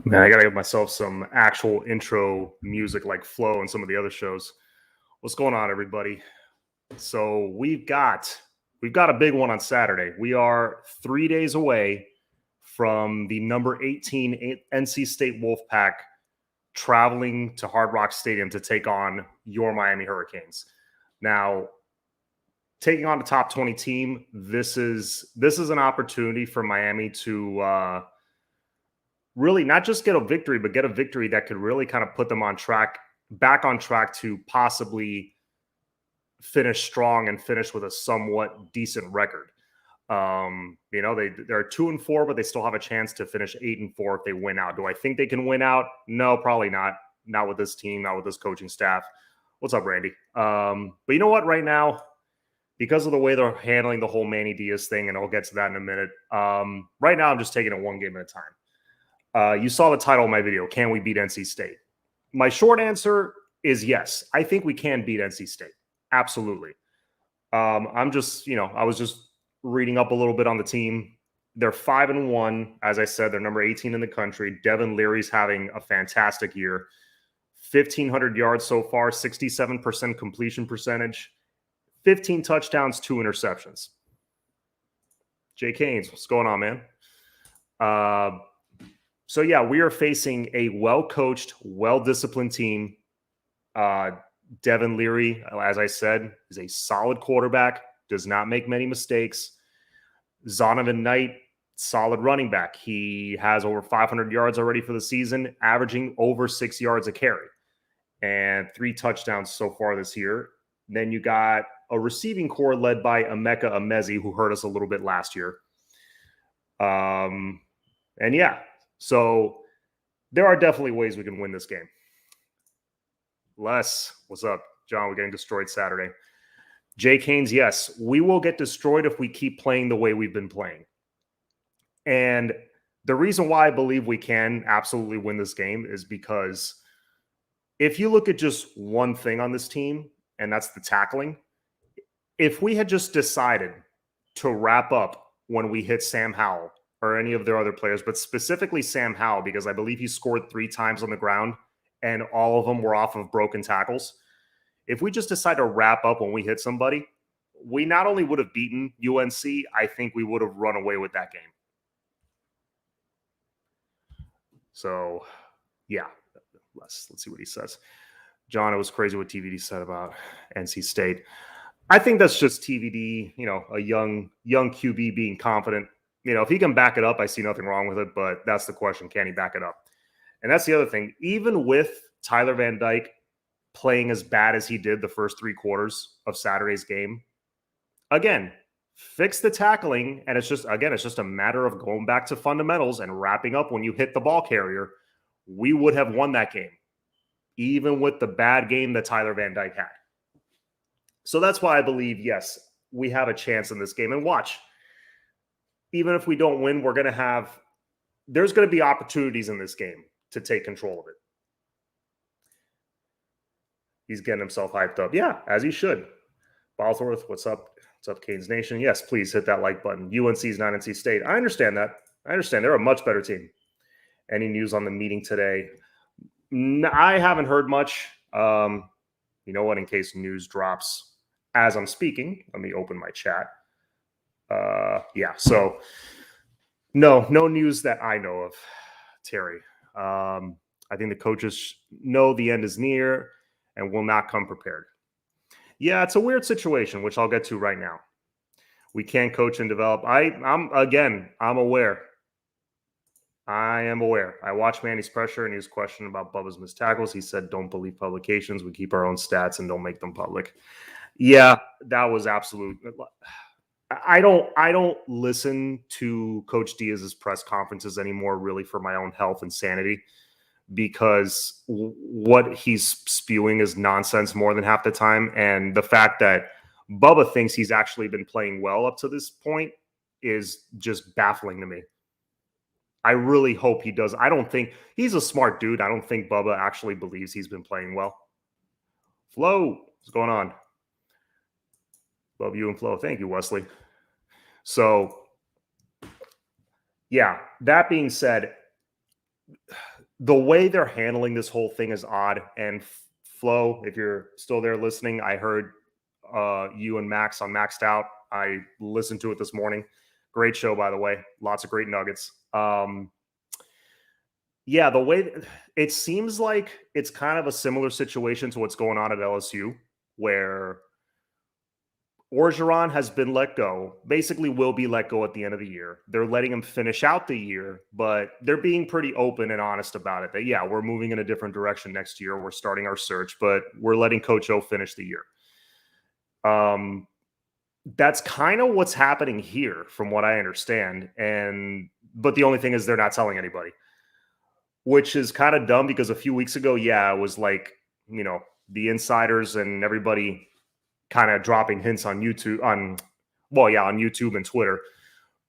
Man, I gotta give myself some actual intro music like Flow and some of the other shows. What's going on, everybody? So we've got a big one on Saturday. We are 3 days away from the number 18 NC State Wolfpack traveling to Hard Rock Stadium to take on your Miami Hurricanes. Now, taking on the top 20 team, this is an opportunity for Miami to really not just get a victory, but get a victory that could really kind of put them back on track to possibly finish strong and finish with a somewhat decent record. They're 2-4, but they still have a chance to finish 8-4 if they win out. Do I think they can win out? No, probably not. Not with this team, not with this coaching staff. What's up, Randy? But you know what? Right now, because of the way they're handling the whole Manny Diaz thing, and I'll get to that in a minute. Right now, I'm just taking it one game at a time. You saw the title of my video, Can We Beat NC State? My short answer is yes. I think we can beat NC State. Absolutely. I was just reading up a little bit on the team. They're 5-1. As I said, they're number 18 in the country. Devin Leary's having a fantastic year. 1,500 yards so far, 67% completion percentage, 15 touchdowns, 2 interceptions. Jay Canes, what's going on, man? So, yeah, we are facing a well-coached, well-disciplined team. Devin Leary, as I said, is a solid quarterback, does not make many mistakes. Zonovan Knight, solid running back. He has over 500 yards already for the season, averaging over 6 yards a carry and 3 touchdowns so far this year. Then you got a receiving core led by Emeka Emezi, who hurt us a little bit last year. So there are definitely ways we can win this game. Les, what's up? John, we're getting destroyed Saturday. Jay Canes, yes, we will get destroyed if we keep playing the way we've been playing. And the reason why I believe we can absolutely win this game is because if you look at just one thing on this team, and that's the tackling, if we had just decided to wrap up when we hit Sam Howell or any of their other players, but specifically Sam Howell, because I believe he scored 3 times on the ground and all of them were off of broken tackles. If we just decide to wrap up when we hit somebody, we not only would have beaten UNC, I think we would have run away with that game. So, yeah, let's see what he says. John, it was crazy what TVD said about NC State. I think that's just TVD, a young QB being confident. If he can back it up, I see nothing wrong with it, but that's the question. Can he back it up? And that's the other thing. Even with Tyler Van Dyke playing as bad as he did the first 3 quarters of Saturday's game, again, fix the tackling, and it's just a matter of going back to fundamentals and wrapping up when you hit the ball carrier. We would have won that game, even with the bad game that Tyler Van Dyke had. So that's why I believe, yes, we have a chance in this game. And watch, even if we don't win, there's going to be opportunities in this game to take control of it. He's getting himself hyped up. Yeah, as he should. Bosworth, what's up? What's up, Canes Nation? Yes, please hit that like button. UNC's not NC State. I understand that. They're a much better team. Any news on the meeting today? I haven't heard much. You know what? In case news drops as I'm speaking, let me open my chat. So no news that I know of, Terry. I think the coaches know the end is near and will not come prepared. Yeah, it's a weird situation, which I'll get to right now. We can't coach and develop. I'm aware. I am aware. I watched Manny's pressure, and he was questioning about Bubba's missed tackles. He said, don't believe publications. We keep our own stats and don't make them public. Yeah, that was absolute. I don't listen to Coach Diaz's press conferences anymore, really, for my own health and sanity, because what he's spewing is nonsense more than half the time. And the fact that Bubba thinks he's actually been playing well up to this point is just baffling to me. I really hope he does. I don't think he's a smart dude. I don't think Bubba actually believes he's been playing well. Flo, what's going on? Love you and Flo. Thank you, Wesley. So, yeah, that being said, the way they're handling this whole thing is odd. And Flo, if you're still there listening, I heard you and Max on Maxed Out. I listened to it this morning. Great show, by the way. Lots of great nuggets. Yeah, the way it seems like it's kind of a similar situation to what's going on at LSU, where Orgeron has been let go, basically will be let go at the end of the year. They're letting him finish out the year, but they're being pretty open and honest about it. That, yeah, we're moving in a different direction next year. We're starting our search, but we're letting Coach O finish the year. That's kind of what's happening here, from what I understand. But the only thing is they're not telling anybody, which is kind of dumb because a few weeks ago, yeah, it was like, the insiders and everybody kind of dropping hints on YouTube, on YouTube and Twitter.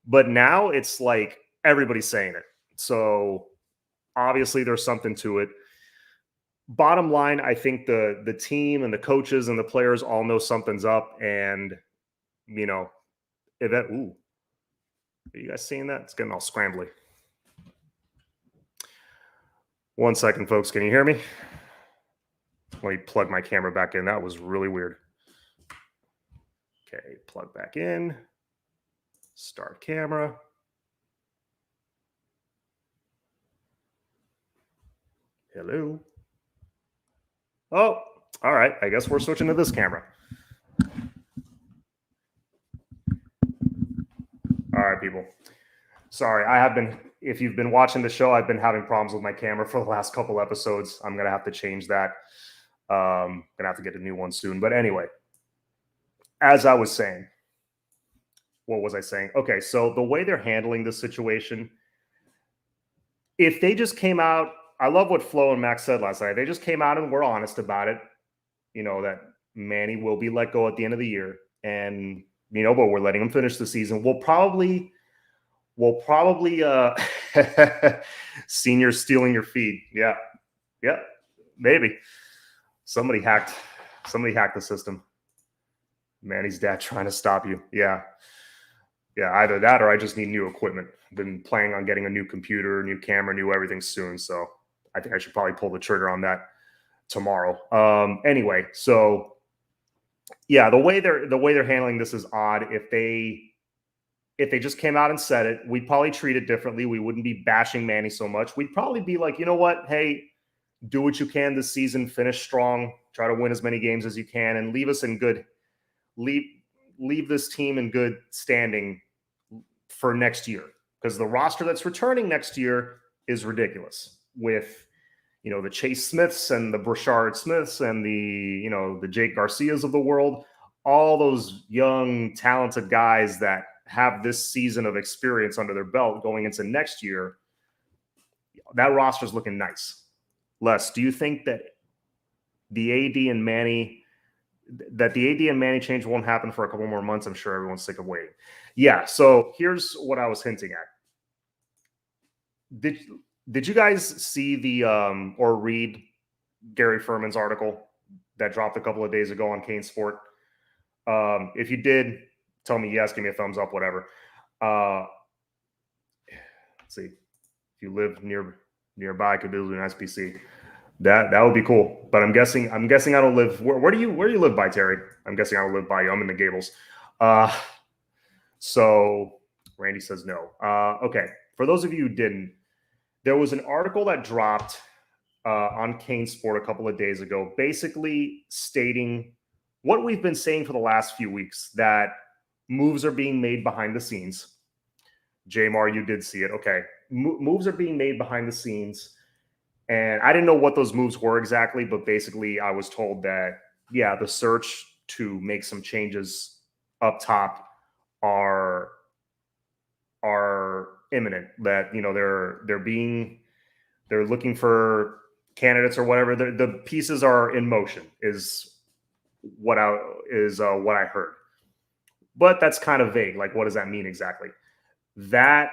But now it's like everybody's saying it. So obviously there's something to it. Bottom line, I think the team and the coaches and the players all know something's up. And, are you guys seeing that? It's getting all scrambly. One second, folks. Can you hear me? Let me plug my camera back in. That was really weird. Okay, plug back in. Start camera. Hello. Oh, all right. I guess we're switching to this camera. All right, people. Sorry, if you've been watching the show, I've been having problems with my camera for the last couple episodes. I'm going to have to change that. Going to have to get a new one soon. But anyway, as I was saying, what was I saying? Okay, so the way they're handling this situation, if they just came out, I love what Flo and Max said last night. They just came out and were honest about it, that Manny will be let go at the end of the year. And, but we're letting him finish the season. We'll probably senior stealing your feed. Yeah, maybe. Somebody hacked the system. Manny's dad trying to stop you. Yeah, either that or I just need new equipment. Been planning on getting a new computer, new camera, new everything soon. So I think I should probably pull the trigger on that tomorrow. Anyway, so yeah, the way they're handling this is odd. If they just came out and said it, we'd probably treat it differently. We wouldn't be bashing Manny so much. We'd probably be like, you know what? Hey, do what you can this season, finish strong, try to win as many games as you can, and leave us in good, leave this team in good standing for next year. Because the roster that's returning next year is ridiculous with, the Chase Smiths and the Brashard Smiths and the Jake Garcias of the world, all those young, talented guys that have this season of experience under their belt going into next year. That roster's looking nice. Les, do you think that the AD and Manny change won't happen for a couple more months? I'm sure everyone's sick of waiting. Yeah, so here's what I was hinting at. Did you guys see the or read Gary Furman's article that dropped a couple of days ago on Kane Sport? If you did, tell me yes, give me a thumbs up, whatever. Let's see. If you live nearby, could build an SPC. That would be cool. But I'm guessing I don't live. Where do you live by, Terry? I'm guessing I don't live by you. I'm in the Gables. So Randy says no. Okay. For those of you who didn't, there was an article that dropped on Kane Sport a couple of days ago, basically stating what we've been saying for the last few weeks, that moves are being made behind the scenes. Jamar, you did see it. Okay. Moves are being made behind the scenes. And I didn't know what those moves were exactly, but basically I was told that, yeah, the search to make some changes up top are imminent. That, they're looking for candidates or whatever. The pieces are in motion is what I heard. But that's kind of vague. Like, what does that mean exactly? That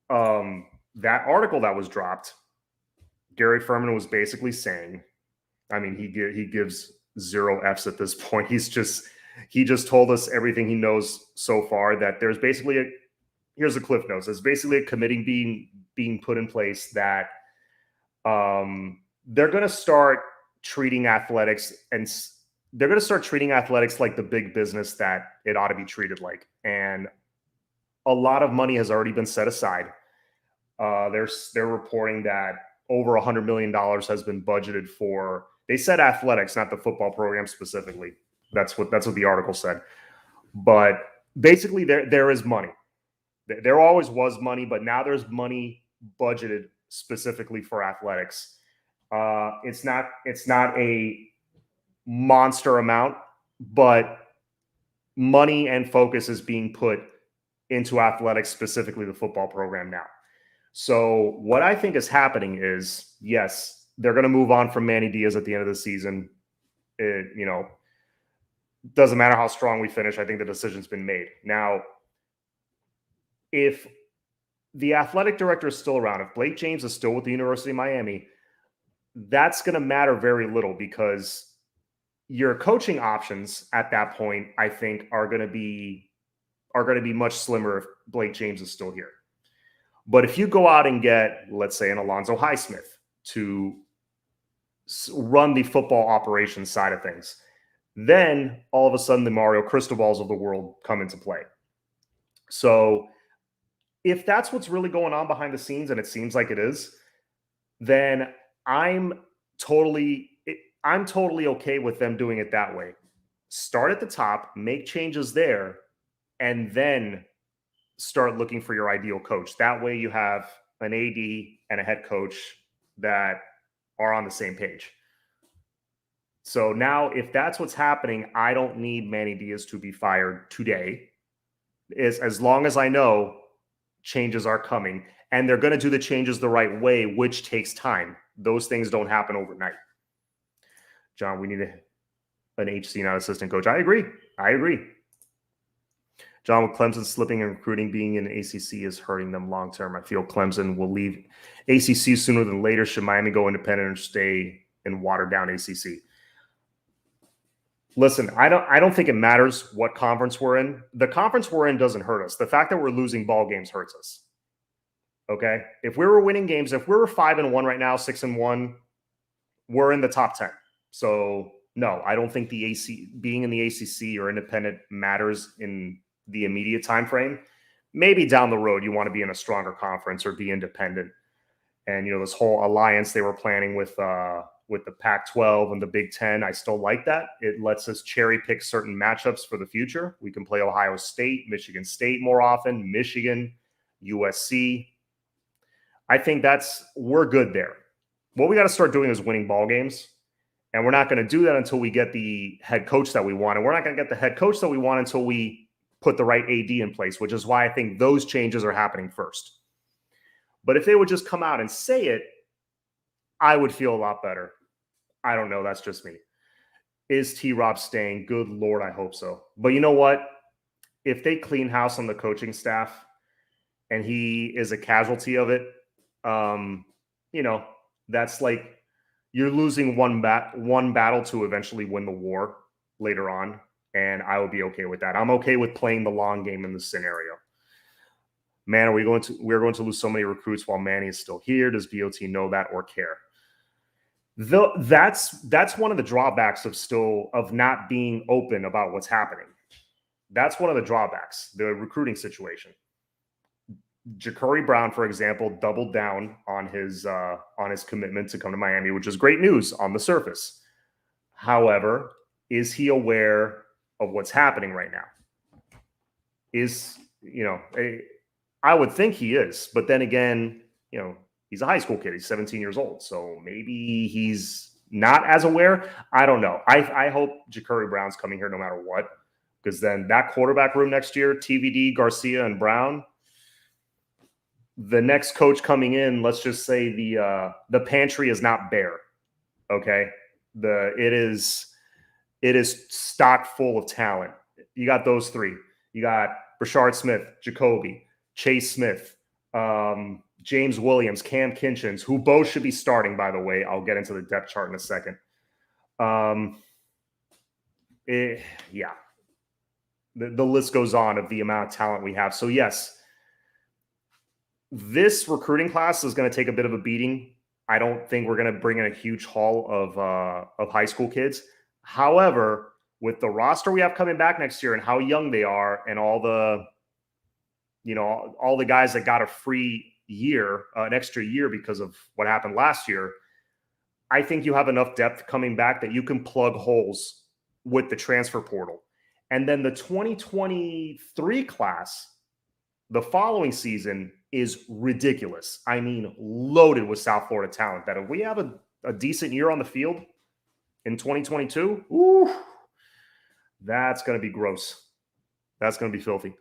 article that was dropped, Gary Furman was basically saying, I mean, he gives 0 Fs at this point. He just told us everything he knows so far, that there's basically here's the cliff notes. There's basically a committee being put in place that They're going to start treating athletics like the big business that it ought to be treated like. And a lot of money has already been set aside. They're reporting that over $100 million has been budgeted for. They said athletics, not the football program specifically. That's what the article said. But basically, there is money. There always was money, but now there's money budgeted specifically for athletics. It's not a monster amount, but money and focus is being put into athletics, specifically the football program now. So what I think is happening is, yes, they're going to move on from Manny Diaz at the end of the season. It, doesn't matter how strong we finish. I think the decision's been made. Now, if the athletic director is still around, if Blake James is still with the University of Miami, that's going to matter very little, because your coaching options at that point, I think, are going to be much slimmer if Blake James is still here. But if you go out and get, let's say, an Alonzo Highsmith to run the football operations side of things, then all of a sudden the Mario Cristobal's of the world come into play. So if that's what's really going on behind the scenes, and it seems like it is, then I'm totally okay with them doing it that way. Start at the top, make changes there, and then start looking for your ideal coach. That way you have an AD and a head coach that are on the same page. So now, if that's what's happening, I don't need Manny Diaz to be fired today. As long as I know changes are coming, and they're going to do the changes the right way, which takes time. Those things don't happen overnight. John, we need an HC, not assistant coach. I agree. John, with Clemson slipping in recruiting, being in ACC is hurting them long term. I feel Clemson will leave ACC sooner than later. Should Miami go independent or stay and water down ACC? Listen, I don't think it matters what conference we're in. The conference we're in doesn't hurt us. The fact that we're losing ball games hurts us. Okay? If we were winning games, if we were 5-1 right now, 6-1, we're in the top 10. So no, I don't think being in the ACC or independent matters in the immediate time frame. Maybe down the road you want to be in a stronger conference or be independent. And this whole alliance they were planning with the Pac-12 and the Big Ten, I still like that. It lets us cherry pick certain matchups for the future. We can play Ohio State, Michigan State more often, Michigan, USC. I think we're good there. What we got to start doing is winning ball games. And we're not going to do that until we get the head coach that we want. And we're not going to get the head coach that we want until we put the right AD in place, which is why I think those changes are happening first. But if they would just come out and say it, I would feel a lot better. I don't know. That's just me. Is T-Rob staying? Good Lord, I hope so. But you know what? If they clean house on the coaching staff and he is a casualty of it, that's like you're losing one battle to eventually win the war later on. And I would be okay with that. I'm okay with playing the long game in this scenario. Man, we're going to lose so many recruits while Manny is still here. Does BOT know that or care? That's one of the drawbacks of not being open about what's happening. That's one of the drawbacks, the recruiting situation. Ja'Cory Brown, for example, doubled down on his commitment to come to Miami, which is great news on the surface. However, is he aware of what's happening right now? I would think he is, but then again, he's a high school kid. He's 17 years old, so maybe he's not as aware. I don't know. I hope Ja'Cory Brown's coming here no matter what, because then that quarterback room next year, TVD, Garcia, and Brown, the next coach coming in, let's just say the pantry is not bare. Okay, it is stocked full of talent. You got those three. You got Brashard Smith, Jacoby, Chase Smith, James Williams, Cam Kinchins, who both should be starting, by the way. I'll get into the depth chart in a second. Yeah. The list goes on of the amount of talent we have. So, yes, this recruiting class is going to take a bit of a beating. I don't think we're going to bring in a huge haul of high school kids. However, with the roster we have coming back next year and how young they are, and all the guys that got a free year, an extra year because of what happened last year, I think you have enough depth coming back that you can plug holes with the transfer portal. And then the 2023 class, the following season, is ridiculous. I mean, loaded with South Florida talent. That if we have a decent year on the field in 2022, ooh, that's going to be gross. That's going to be filthy.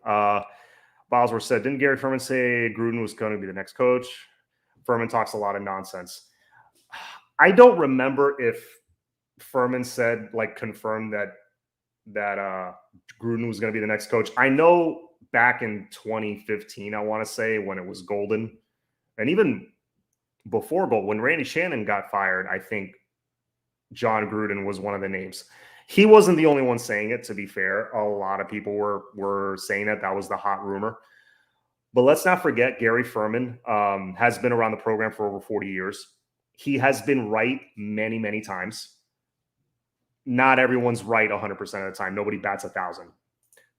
Bosworth said, didn't Gary Furman say Gruden was going to be the next coach? Furman talks a lot of nonsense. I don't remember if Furman said, like, confirmed that Gruden was going to be the next coach. I know back in 2015, I want to say, when it was Golden, and even before Golden, when Randy Shannon got fired, I think John Gruden was one of the names. He wasn't the only one saying it, to be fair. A lot of people were saying that. That was the hot rumor. But let's not forget, Gary Furman has been around the program for over 40 years. He has been right many, many times. Not everyone's right 100% of the time. Nobody bats 1,000.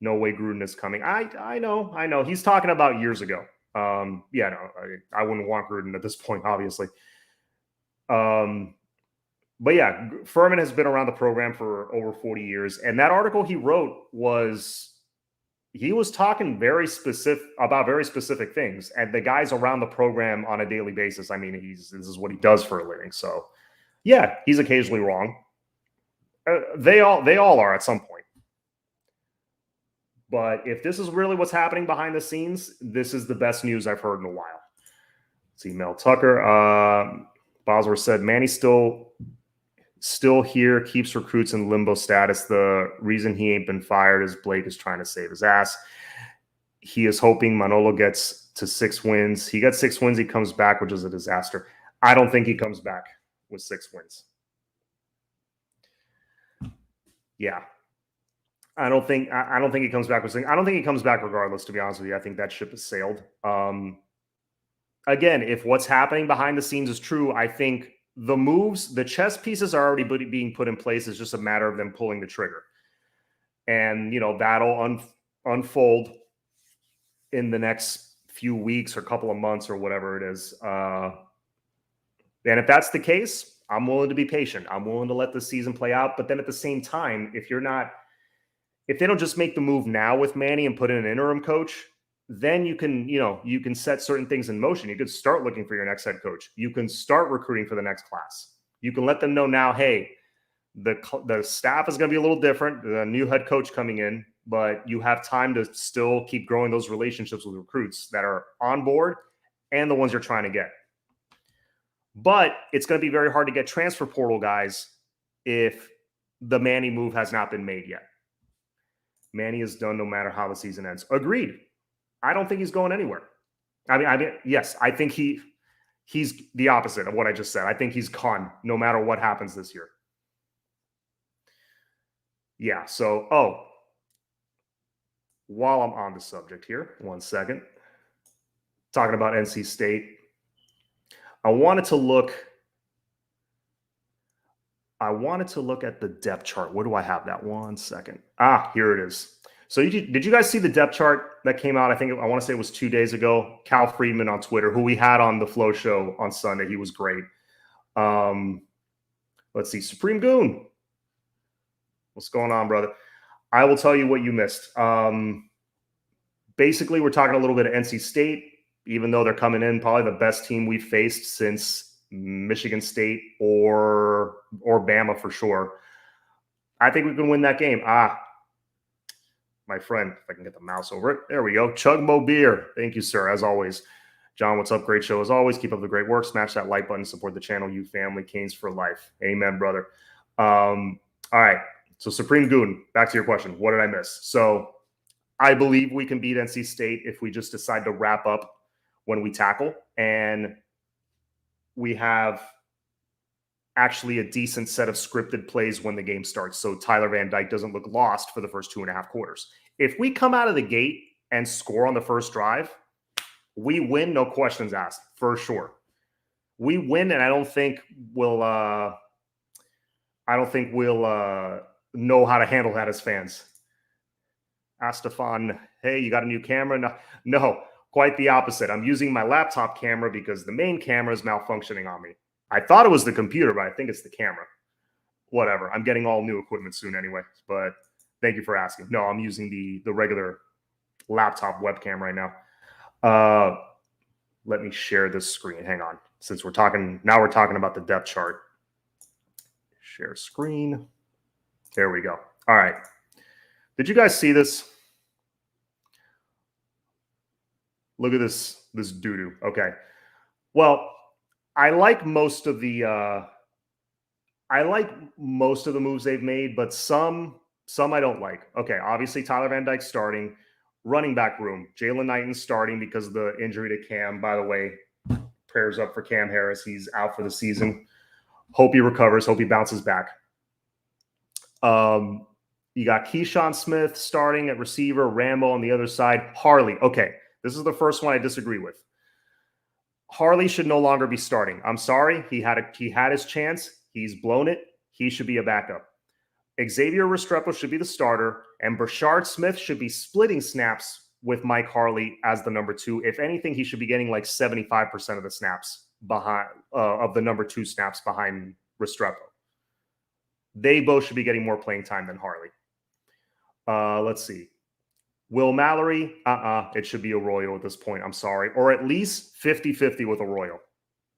No way Gruden is coming. I know. He's talking about years ago. I wouldn't want Gruden at this point, obviously. But yeah, Furman has been around the program for over 40 years. And that article he wrote he was talking about very specific things. And the guys around the program on a daily basis, I mean, this is what he does for a living. So yeah, he's occasionally wrong. They all are at some point. But if this is really what's happening behind the scenes, this is the best news I've heard in a while. Let's see, Mel Tucker. Bosworth said, Manny's still here, keeps recruits in limbo status. The reason he ain't been fired is Blake is trying to save his ass. He is hoping Manolo gets to 6 wins. He got 6 wins. He comes back, which is a disaster. I don't think he comes back with 6 wins. Yeah. I don't think he comes back with 6. I don't think he comes back regardless, to be honest with you. I think that ship has sailed. Again, if what's happening behind the scenes is true, I think the chess pieces are already being put in place. It's just a matter of them pulling the trigger. And, that'll unfold in the next few weeks or couple of months or whatever it is. And if that's the case, I'm willing to be patient. I'm willing to let the season play out. But then at the same time, if they don't just make the move now with Manny and put in an interim coach, then you can set certain things in motion. You could start looking for your next head coach. You can start recruiting for the next class. You can let them know now, hey, the staff is going to be a little different. The new head coach coming in, but you have time to still keep growing those relationships with recruits that are on board and the ones you're trying to get. But it's going to be very hard to get transfer portal guys if the Manny move has not been made yet. Manny is done no matter how the season ends. Agreed. I don't think he's going anywhere. I mean, yes, I think he's the opposite of what I just said. I think he's gone no matter what happens this year. Yeah, so, while I'm on the subject here, 1 second. Talking about NC State. I wanted to look at the depth chart. Where do I have that? 1 second. Here it is. So did you guys see the depth chart that came out? I want to say it was 2 days ago. Cal Friedman on Twitter, who we had on the Flow Show on Sunday. He was great. Let's see. Supreme Goon. What's going on, brother? I will tell you what you missed. Basically, we're talking a little bit of NC State, even though they're coming in probably the best team we've faced since Michigan State or Bama for sure. I think we can win that game. My friend, if I can get the mouse over it. There we go. Chug Mo Beer. Thank you, sir, as always. John, what's up? Great show as always. Keep up the great work. Smash that like button. Support the channel. You family. Canes for life. Amen, brother. All right. So Supreme Goon, back to your question. What did I miss? So I believe we can beat NC State if we just decide to wrap up when we tackle. And we have actually a decent set of scripted plays when the game starts. So Tyler Van Dyke doesn't look lost for the first 2.5 quarters. If we come out of the gate and score on the first drive, we win, no questions asked, for sure. we win, and I don't think we'll know how to handle that as fans. Astefan, hey, you got a new camera? No, quite the opposite. I'm using my laptop camera because the main camera is malfunctioning on me. I thought it was the computer, but I think it's the camera. Whatever. I'm getting all new equipment soon anyway, but thank you for asking. No, I'm using the regular laptop webcam right now. Let me share this screen. Hang on. Since we're talking about the depth chart. Share screen. There we go. All right. Did you guys see this? Look at this doo-doo. Okay. Well, I like most of the moves they've made, but some I don't like. Okay, obviously Tyler Van Dyke starting. Running back room, Jalen Knighton starting because of the injury to Cam. By the way, prayers up for Cam Harris. He's out for the season. Hope he recovers. Hope he bounces back. You got Keyshawn Smith starting at receiver, Rambo on the other side. Harley. Okay, this is the first one I disagree with. Harley should no longer be starting. I'm sorry. He had his chance. He's blown it. He should be a backup. Xavier Restrepo should be the starter, and Brashard Smith should be splitting snaps with Mike Harley as the number 2. If anything, he should be getting like 75% of the snaps behind of the number 2 snaps behind Restrepo. They both should be getting more playing time than Harley. Let's see. Will Mallory, it should be Arroyo at this point. I'm sorry. Or at least 50-50 with Arroyo.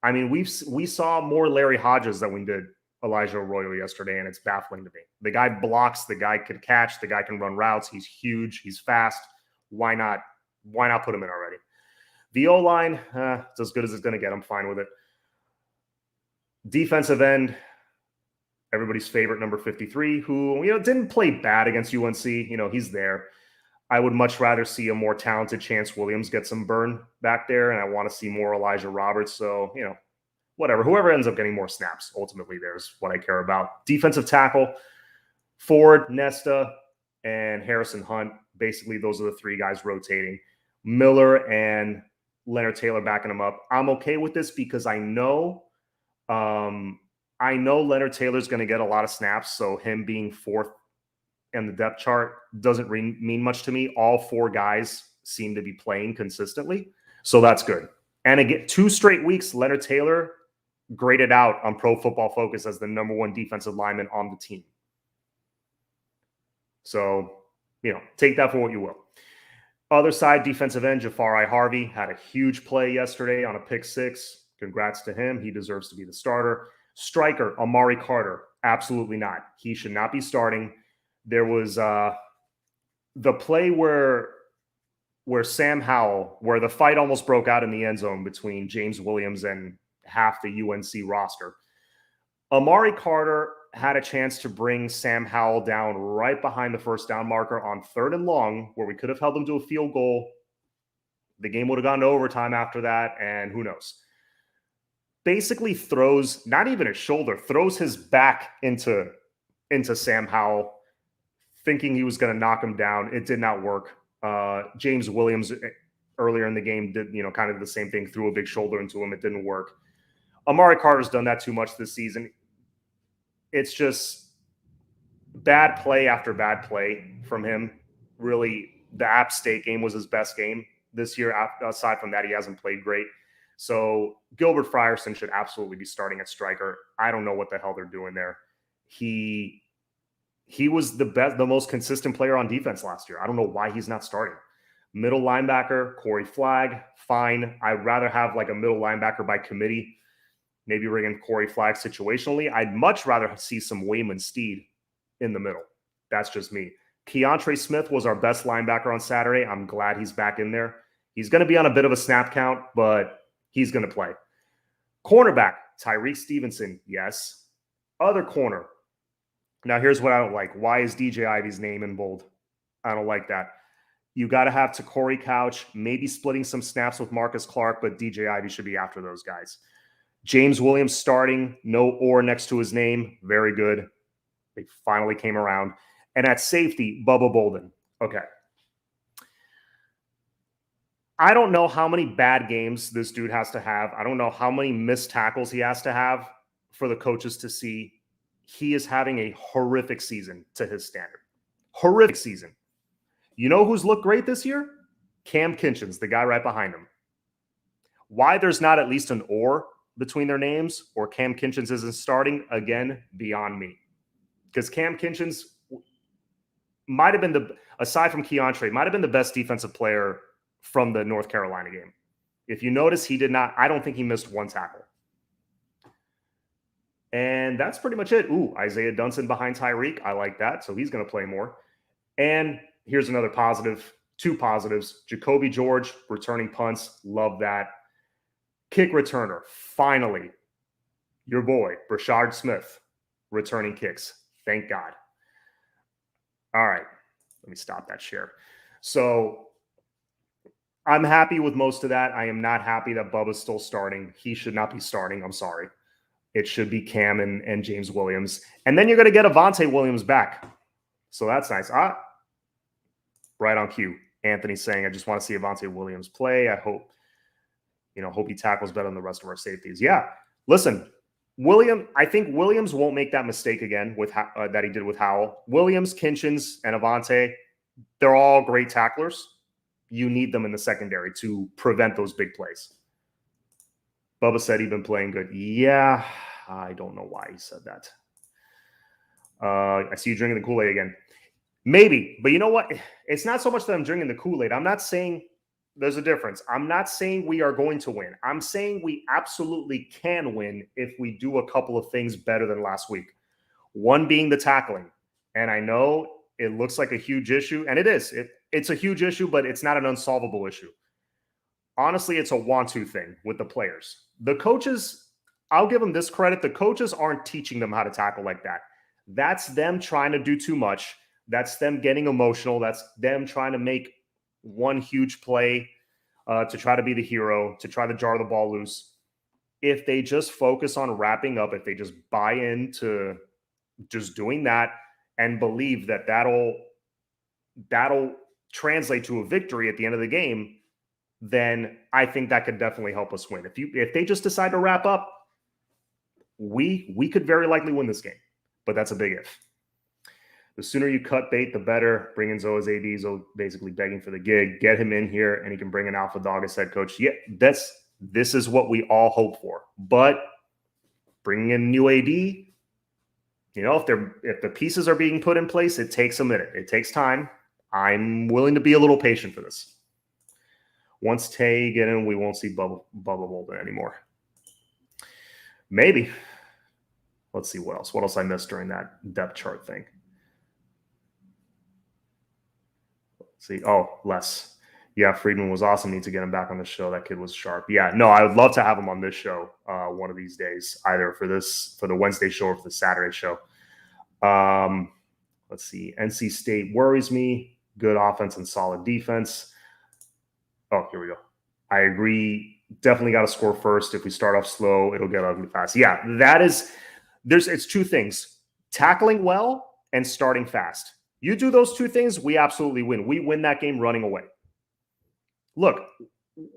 I mean, we saw more Larry Hodges than we did Elijah Arroyo yesterday, and it's baffling to me. The guy blocks, the guy can catch, the guy can run routes. He's huge, he's fast. Why not put him in already? The O-line, it's as good as it's going to get. I'm fine with it. Defensive end, everybody's favorite, number 53, who didn't play bad against UNC. He's there. I would much rather see a more talented Chance Williams get some burn back there, and I want to see more Elijah Roberts. So, whatever. Whoever ends up getting more snaps, ultimately, there's what I care about. Defensive tackle, Ford, Nesta, and Harrison Hunt. Basically, those are the 3 guys rotating. Miller and Leonard Taylor backing them up. I'm okay with this because I know Leonard Taylor's going to get a lot of snaps, so him being 4th in the depth chart doesn't mean much to me. All 4 guys seem to be playing consistently, so that's good. And again, 2 straight weeks, Leonard Taylor graded out on Pro Football Focus as the number 1 defensive lineman on the team. So, take that for what you will. Other side, defensive end, Jafari Harvey had a huge play yesterday on a pick 6. Congrats to him. He deserves to be the starter. Striker, Amari Carter, absolutely not. He should not be starting. There was the play where Sam Howell, where the fight almost broke out in the end zone between James Williams and half the UNC roster. Amari Carter had a chance to bring Sam Howell down right behind the first down marker on 3rd and long, where we could have held them to a field goal. The game would have gone to overtime after that, and who knows. Basically throws, not even his shoulder, throws his back into Sam Howell, thinking he was going to knock him down. It did not work. James Williams earlier in the game did, kind of the same thing, threw a big shoulder into him. It didn't work. Amari Carter's done that too much this season. It's just bad play after bad play from him. Really, the App State game was his best game this year. Aside from that, he hasn't played great. So Gilbert Frierson should absolutely be starting at striker. I don't know what the hell they're doing there. He was the most consistent player on defense last year. I don't know why he's not starting. Middle linebacker, Corey Flagg, fine. I'd rather have like a middle linebacker by committee. Maybe bring in Corey Flagg situationally. I'd much rather see some Wayman Steed in the middle. That's just me. Keontre Smith was our best linebacker on Saturday. I'm glad he's back in there. He's going to be on a bit of a snap count, but he's going to play. Cornerback, Tyreek Stevenson, yes. Other corner. Now, here's what I don't like. Why is DJ Ivy's name in bold? I don't like that. You got to have Corey Couch, maybe splitting some snaps with Marcus Clark, but DJ Ivy should be after those guys. James Williams starting, no or next to his name. Very good. They finally came around. And at safety, Bubba Bolden. Okay. I don't know how many bad games this dude has to have. I don't know how many missed tackles he has to have for the coaches to see he is having a horrific season to his standard. Horrific season. You know who's looked great this year? Cam Kinchens, the guy right behind him. Why there's not at least an or between their names, or Cam Kinchens isn't starting, again, beyond me. Because Cam Kinchens might have been aside from Keontre, might have been the best defensive player from the North Carolina game. If you notice, I don't think he missed one tackle. And that's pretty much it. Ooh, Isaiah Dunson behind Tyreek. I like that. So he's going to play more. And here's another positive, two positives. Jacoby George returning punts. Love that. Kick returner. Finally, your boy, Brashard Smith, returning kicks. Thank God. All right. Let me stop that share. So I'm happy with most of that. I am not happy that Bubba's still starting. He should not be starting. I'm sorry. It should be Cam and James Williams. And then you're going to get Avonte Williams back. So that's nice. Right on cue. Anthony's saying, I just want to see Avonte Williams play. I hope he tackles better than the rest of our safeties. Yeah. Listen, I think Williams won't make that mistake again with that he did with Howell. Williams, Kinchens, and Avonte, they're all great tacklers. You need them in the secondary to prevent those big plays. Bubba said he'd been playing good. Yeah, I don't know why he said that. I see you drinking the Kool-Aid again. Maybe, but you know what? It's not so much that I'm drinking the Kool-Aid. I'm not saying there's a difference. I'm not saying we are going to win. I'm saying we absolutely can win if we do a couple of things better than last week. One being the tackling. And I know it looks like a huge issue, and it is. It's a huge issue, but it's not an unsolvable issue. Honestly, it's a want-to thing with the players. The coaches, I'll give them this credit. The coaches aren't teaching them how to tackle like that. That's them trying to do too much. That's them getting emotional. That's them trying to make one huge play to try to be the hero, to try to jar the ball loose. If they just focus on wrapping up, if they just buy into just doing that and believe that that'll translate to a victory at the end of the game, then I think that could definitely help us win. If they just decide to wrap up, we could very likely win this game, but that's a big if. The sooner you cut bait, the better. Bring in Zoe as AD, Zoe basically begging for the gig. Get him in here, and he can bring an alpha dog as head coach. Yeah, this is what we all hope for. But bringing in new AD, if the pieces are being put in place, it takes a minute. It takes time. I'm willing to be a little patient for this. Once Tay get in, we won't see Bubba Bolden anymore. Maybe. Let's see what else. What else I missed during that depth chart thing? Let's see. Oh, Les. Yeah, Friedman was awesome. Need to get him back on the show. That kid was sharp. Yeah, no, I would love to have him on this show one of these days, either for the Wednesday show or for the Saturday show. Let's see. NC State worries me. Good offense and solid defense. Oh, here we go. I agree. Definitely got to score first. If we start off slow, it'll get ugly fast. Yeah, it's two things. Tackling well and starting fast. You do those two things, we absolutely win. We win that game running away. Look,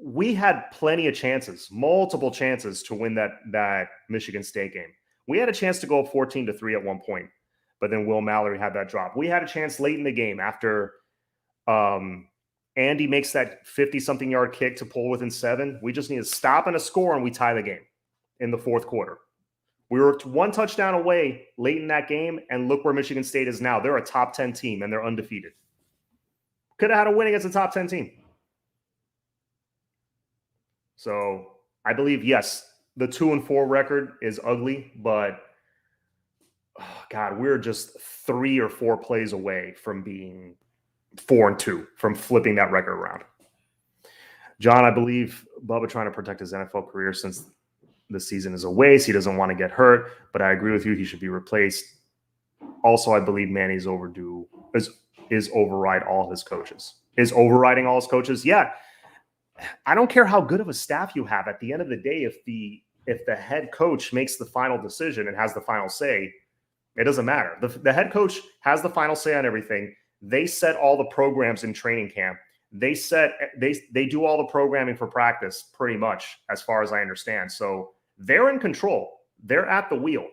we had plenty of chances, multiple chances to win that Michigan State game. We had a chance to go 14-3 at one point, but then Will Mallory had that drop. We had a chance late in the game after Andy makes that 50-something yard kick to pull within 7. We just need to stop and a score, and we tie the game in the fourth quarter. We were one touchdown away late in that game, and look where Michigan State is now. They're a top 10 team, and they're undefeated. Could have had a win against a top 10 team. So I believe, yes, the 2-4 record is ugly, but God, we're just 3 or 4 plays away from being 4-2, from flipping that record around. John, I believe Bubba trying to protect his NFL career since the season is a waste. He doesn't want to get hurt, but I agree with you. He should be replaced. Also, I believe Manny's overdue is override all his coaches. Is overriding all his coaches? Yeah. I don't care how good of a staff you have. At the end of the day, if the head coach makes the final decision and has the final say, it doesn't matter. The head coach has the final say on everything. They set all the programs in training camp. They do all the programming for practice pretty much, as far as I understand. So they're in control. They're at the wheel.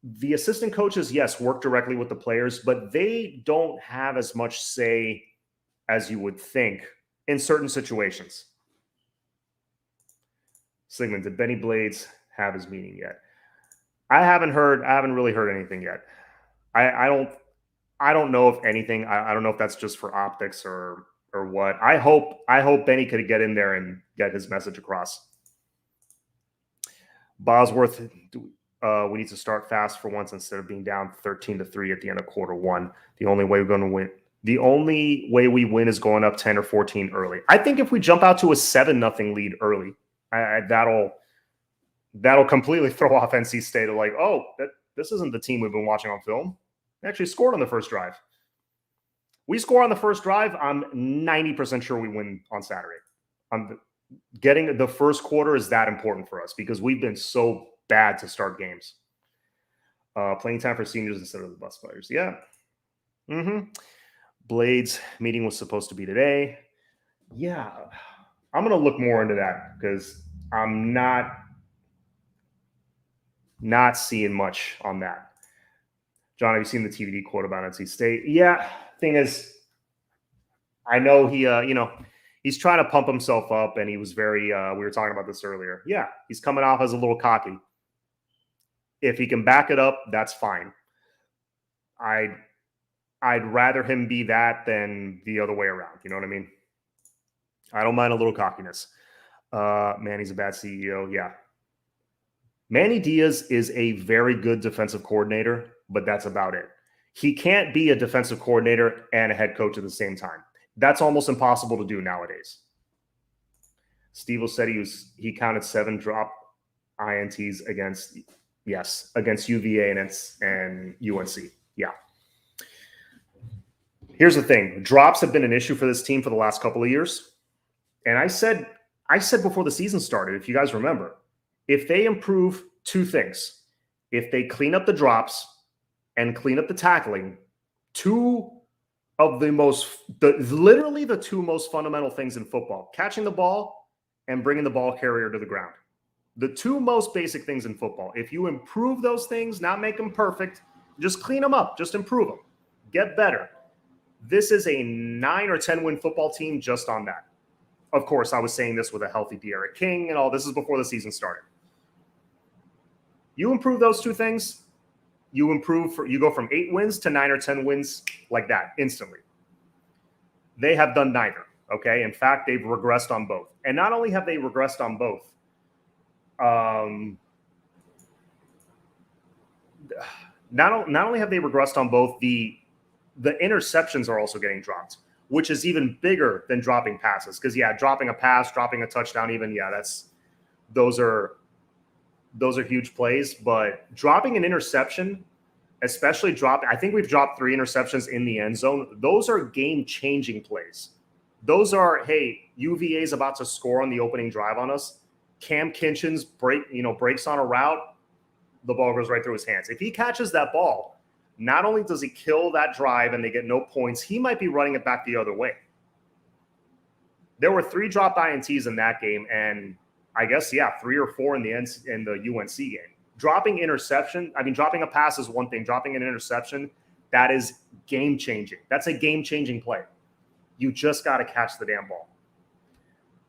The assistant coaches, yes, work directly with the players, but they don't have as much say as you would think in certain situations. Sigmund, did Benny Blades have his meeting yet? I haven't really heard anything yet. I don't know if anything. I don't know if that's just for optics or what. I hope Benny could get in there and get his message across. Bosworth, we need to start fast for once instead of being down 13-3 at the end of quarter one. The only way we win is going up 10 or 14 early. I think if we jump out to a 7-0 lead early, that'll completely throw off NC State. Like, oh, this isn't the team we've been watching on film. They actually scored on the first drive. We score on the first drive, I'm 90% sure we win on Saturday. Getting the first quarter is that important for us because we've been so bad to start games. Playing time for seniors instead of the bus players. Yeah. Blades meeting was supposed to be today. Yeah. I'm going to look more into that because I'm not seeing much on that. John, have you seen the TVD quote about NC State? Yeah. Thing is, I know he's trying to pump himself up, and he was very, we were talking about this earlier. Yeah, he's coming off as a little cocky. If he can back it up, that's fine. I'd rather him be that than the other way around. You know what I mean? I don't mind a little cockiness. Manny's a bad CEO. Yeah. Manny Diaz is a very good defensive coordinator, but that's about it. He can't be a defensive coordinator and a head coach at the same time. That's almost impossible to do nowadays. Steve said he counted 7 drop INTs against UVA and UNC. Yeah. Here's the thing. Drops have been an issue for this team for the last couple of years. And I said before the season started, if you guys remember, if they improve 2 things, if they clean up the drops and clean up the tackling, literally the 2 most fundamental things in football, catching the ball and bringing the ball carrier to the ground. The 2 most basic things in football. If you improve those things, not make them perfect, just clean them up, just improve them, get better. This is a 9 or 10 win football team just on that. Of course, I was saying this with a healthy De'Ara King and all. This is before the season started. You improve those 2 things, you go from 8 wins to 9 or 10 wins like that instantly. They have done neither. Okay. In fact, they've regressed on both. And not only have they regressed on both, not only have they regressed on both, the interceptions are also getting dropped, which is even bigger than dropping passes. Because dropping a pass, dropping a touchdown, even those are huge plays. But dropping an interception, especially I think we've dropped 3 interceptions in the end zone. Those are game-changing plays. Those are, hey, UVA is about to score on the opening drive on us. Cam Kinchens breaks on a route, the ball goes right through his hands. If he catches that ball, not only does he kill that drive and they get no points, he might be running it back the other way. There were 3 dropped INTs in that game, and I guess 3 or 4 in the UNC game. Dropping a pass is one thing. Dropping an interception, that is game-changing. That's a game-changing play. You just got to catch the damn ball.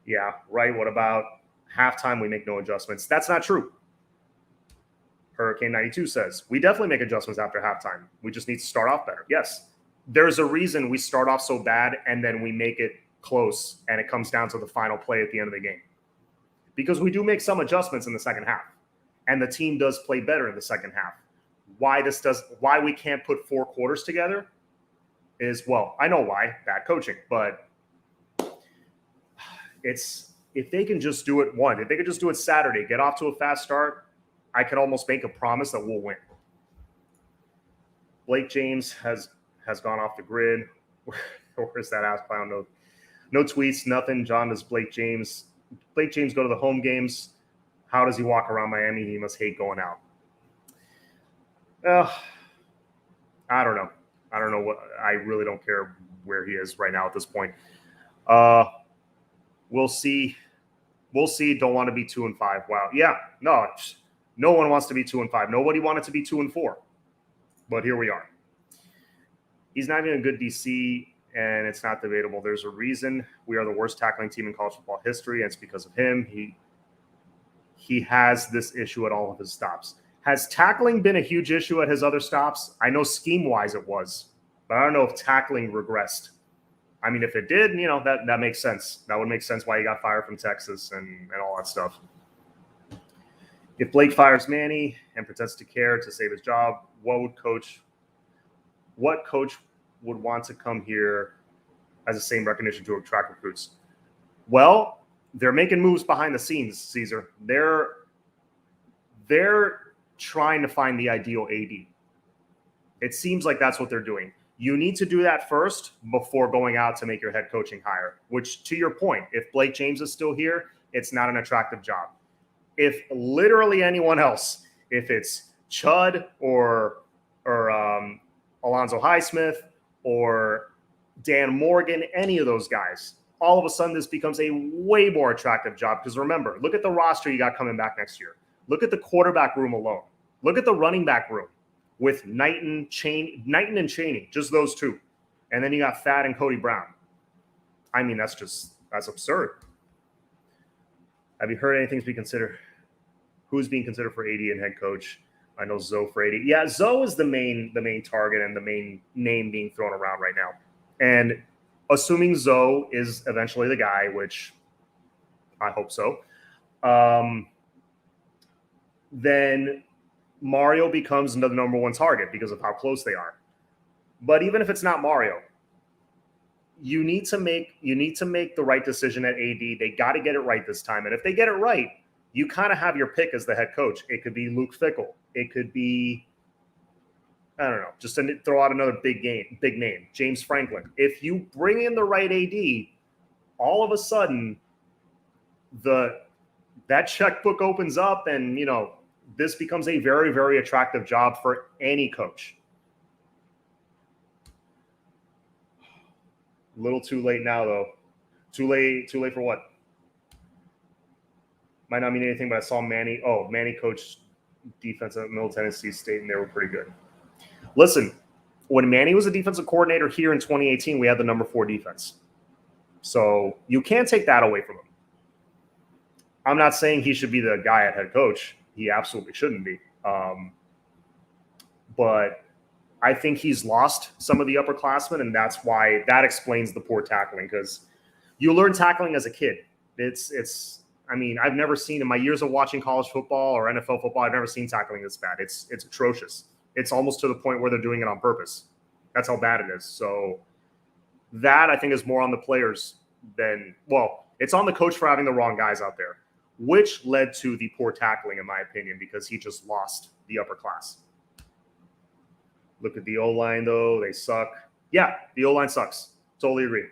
Yeah, right. What about halftime? We make no adjustments. That's not true. Hurricane 92 says, we definitely make adjustments after halftime. We just need to start off better. Yes, there's a reason we start off so bad and then we make it close and it comes down to the final play at the end of the game. Because we do make some adjustments in the second half. And the team does play better in the second half. Why we can't put 4 quarters together is, well, I know why, bad coaching, but if they can just do it if they could just do it Saturday, get off to a fast start, I could almost make a promise that we'll win. Blake James has gone off the grid. Where's that ass clown? No tweets, nothing. John, does Blake James go to the home games? How does he walk around Miami? He must hate going out. I don't know. I really don't care where he is right now at this point. We'll see. We'll see. Don't want to be 2-5. Wow. Yeah. No one wants to be 2-5. Nobody wanted to be 2-4. But here we are. He's not even a good DC, and it's not debatable. There's a reason we are the worst tackling team in college football history, and it's because of him. He has this issue at all of his stops. Has tackling been a huge issue at his other stops? I know scheme-wise it was, but I don't know if tackling regressed. I mean, if it did, that makes sense. That would make sense why he got fired from Texas and all that stuff. If Blake fires Manny and pretends to care to save his job, what coach would want to come here as the same recognition to attract recruits? Well, they're making moves behind the scenes, Caesar. They're trying to find the ideal AD. It seems like that's what they're doing. You need to do that first before going out to make your head coaching hire, which, to your point, if Blake James is still here, it's not an attractive job. If literally anyone else, if it's Chud or Alonzo Highsmith or Dan Morgan, any of those guys, all of a sudden this becomes a way more attractive job. Because remember, look at the roster you got coming back next year. Look at the quarterback room alone. Look at the running back room with Knighton and Chaney, just those two. And then you got Thad and Cody Brown. I mean, that's absurd. Have you heard anything to be considered? Who's being considered for AD and head coach? I know Zoe for AD. Yeah, Zoe is the main target and the main name being thrown around right now. And assuming Zoe is eventually the guy, which I hope so, then Mario becomes the number one target because of how close they are. But even if it's not Mario, you need to make the right decision at AD. They got to get it right this time. And if they get it right, you kind of have your pick as the head coach. It could be Luke Fickell. It could be, I don't know, just to throw out another big name, James Franklin. If you bring in the right AD, all of a sudden that checkbook opens up and, this becomes a very, very attractive job for any coach. A little too late now, though. Too late for what? Might not mean anything, but I saw Manny coached defense at Middle Tennessee State, and they were pretty good. Listen, when Manny was a defensive coordinator here in 2018, we had the number 4 defense. So you can't take that away from him. I'm not saying he should be the guy at head coach. He absolutely shouldn't be. But I think he's lost some of the upperclassmen, and that explains the poor tackling, because you learn tackling as a kid. I've never seen, in my years of watching college football or NFL football, I've never seen tackling this bad. It's atrocious. It's almost to the point where they're doing it on purpose. That's how bad it is. So that, I think, is more on the players it's on the coach for having the wrong guys out there, which led to the poor tackling, in my opinion, because he just lost the upper class. Look at the O-line, though. They suck. Yeah, the O-line sucks. Totally agree.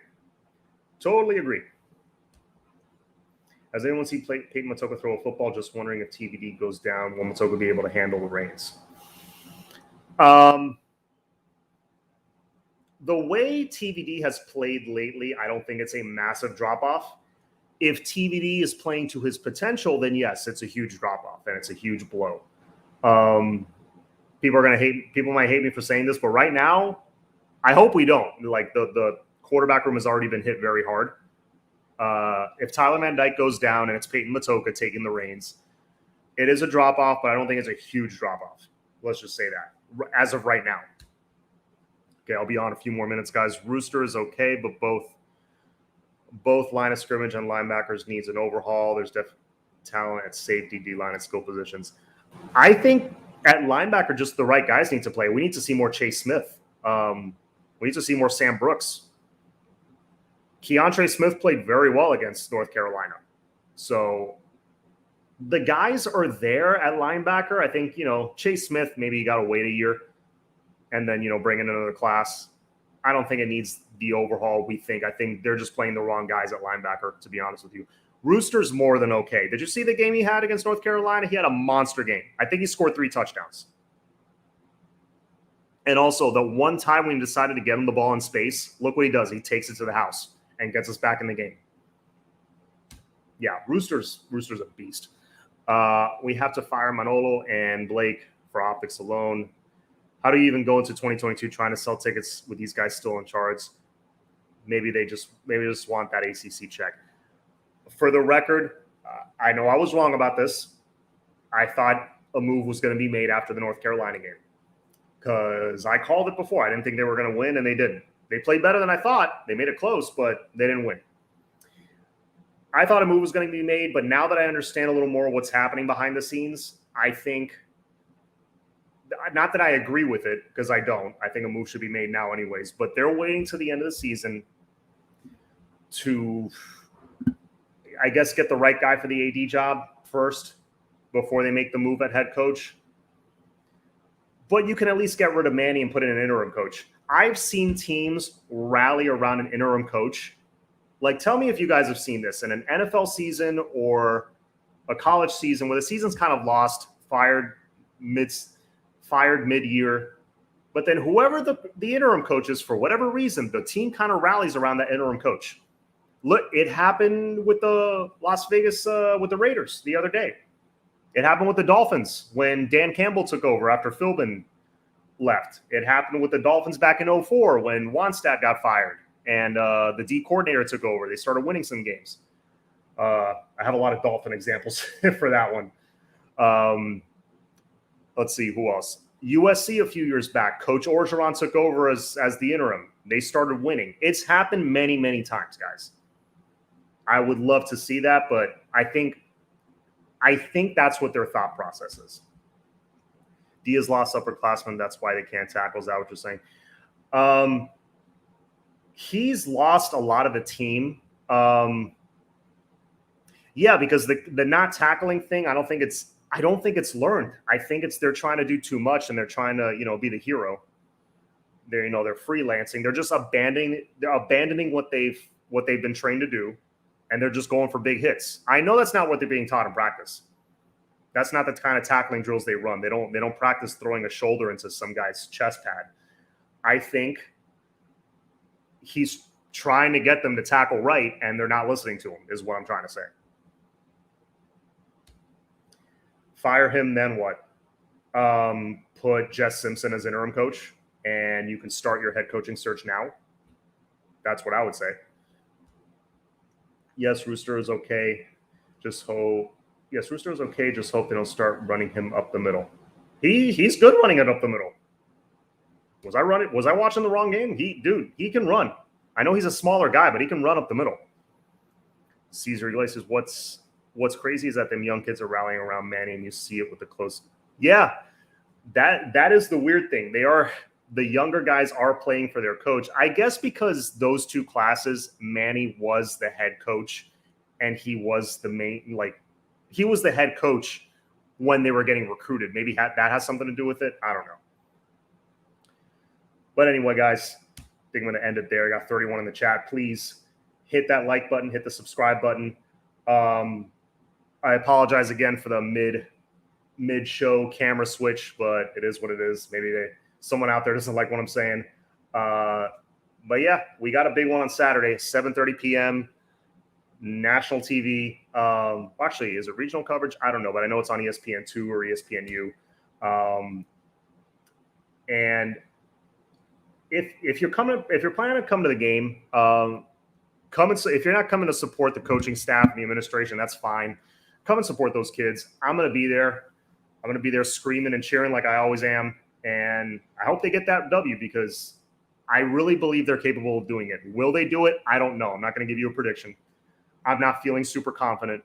Has anyone seen Peyton Matoka throw a football? Just wondering if TVD goes down, will Matoka be able to handle the reins? The way TVD has played lately, I don't think it's a massive drop-off. If TVD is playing to his potential, then yes, it's a huge drop-off and it's a huge blow. People might hate me for saying this, but right now, I hope we don't. Like the quarterback room has already been hit very hard. If Tyler Van Dyke goes down and it's Peyton Matoka taking the reins, it is a drop-off, but I don't think it's a huge drop-off. Let's just say that as of right now. Okay, I'll be on a few more minutes, guys. Rooster is okay, but both line of scrimmage and linebackers needs an overhaul. There's definitely talent at safety, D-line, and skill positions. I think at linebacker, just the right guys need to play. We need to see more Chase Smith. We need to see more Sam Brooks. Keontre Smith played very well against North Carolina. So the guys are there at linebacker. I think, Chase Smith, maybe you got to wait a year and then, bring in another class. I don't think it needs the overhaul we think. I think they're just playing the wrong guys at linebacker, to be honest with you. Rooster's more than okay. Did you see the game he had against North Carolina? He had a monster game. I think he scored 3 touchdowns. And also, the one time when he decided to get him the ball in space, look what he does. He takes it to the house. and gets us back in the game. Yeah, Rooster's a beast. We have to fire Manolo and Blake for optics alone. How do you even go into 2022 trying to sell tickets with these guys still in charge? Maybe they just want that ACC check. For the record, I know I was wrong about this. I thought a move was going to be made after the North Carolina game because I called it before. I didn't think they were going to win, and they didn't. They played better than I thought. They made it close, but they didn't win. I thought a move was going to be made, but now that I understand a little more what's happening behind the scenes, I think – not that I agree with it, because I don't. I think a move should be made now anyways, but they're waiting to the end of the season to, I guess, get the right guy for the AD job first before they make the move at head coach. But you can at least get rid of Manny and put in an interim coach. I've seen teams rally around an interim coach. Like, tell me if you guys have seen this in an NFL season or a college season where the season's kind of lost, fired mid-year, but then whoever the interim coach is, for whatever reason, the team kind of rallies around that interim coach. Look, it happened with the Las Vegas, with the Raiders the other day. It happened with the Dolphins when Dan Campbell took over after Philbin left. It happened with the Dolphins back in 2004 when Wannstedt got fired and the D coordinator took over. They started winning some games. I have a lot of Dolphin examples for that one. Let's see, who else? USC a few years back, Coach Orgeron took over as the interim. They started winning. It's happened many, many times, guys. I would love to see that, but I think that's what their thought process is. Diaz lost upperclassmen. That's why they can't tackle. Is that what you're saying? He's lost a lot of the team. Yeah, because the not tackling thing, I don't think it's learned. I think they're trying to do too much and they're trying to, be the hero. They're freelancing. They're just abandoning what they've been trained to do, and they're just going for big hits. I know that's not what they're being taught in practice. That's not the kind of tackling drills they run. They don't practice throwing a shoulder into some guy's chest pad. I think he's trying to get them to tackle right, and they're not listening to him, is what I'm trying to say. Fire him, then what? Put Jess Simpson as interim coach, and you can start your head coaching search now. That's what I would say. Yes, Rooster is okay. Yes, Rooster is okay. Just hope they don't start running him up the middle. He's good running it up the middle. Was I watching the wrong game? He can run. I know he's a smaller guy, but he can run up the middle. Caesar Iglesias, what's crazy is that them young kids are rallying around Manny, and you see it with the close. Yeah, that is the weird thing. The younger guys are playing for their coach. I guess because those two classes, Manny was the head coach, and he was he was the head coach when they were getting recruited. Maybe that has something to do with it. I don't know. But anyway, guys, I think I'm going to end it there. I got 31 in the chat. Please hit that like button, hit the subscribe button. I apologize again for the mid-show camera switch, but it is what it is. Maybe someone out there doesn't like what I'm saying. But yeah, we got a big one on Saturday, 7:30 p.m., national TV. Actually, is it regional coverage? I don't know, but I know it's on ESPN2 or ESPNU. And if you're planning to come to the game, if you're not coming to support the coaching staff and the administration, that's fine. Come and support those kids. I'm going to be there. I'm going to be there screaming and cheering like I always am. And I hope they get that W because I really believe they're capable of doing it. Will they do it? I don't know. I'm not going to give you a prediction. I'm not feeling super confident.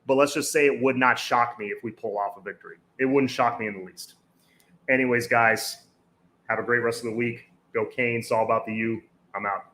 But let's just say it would not shock me if we pull off a victory. It wouldn't shock me in the least. Anyways, guys, have a great rest of the week. Go Canes. It's all about the U. I'm out.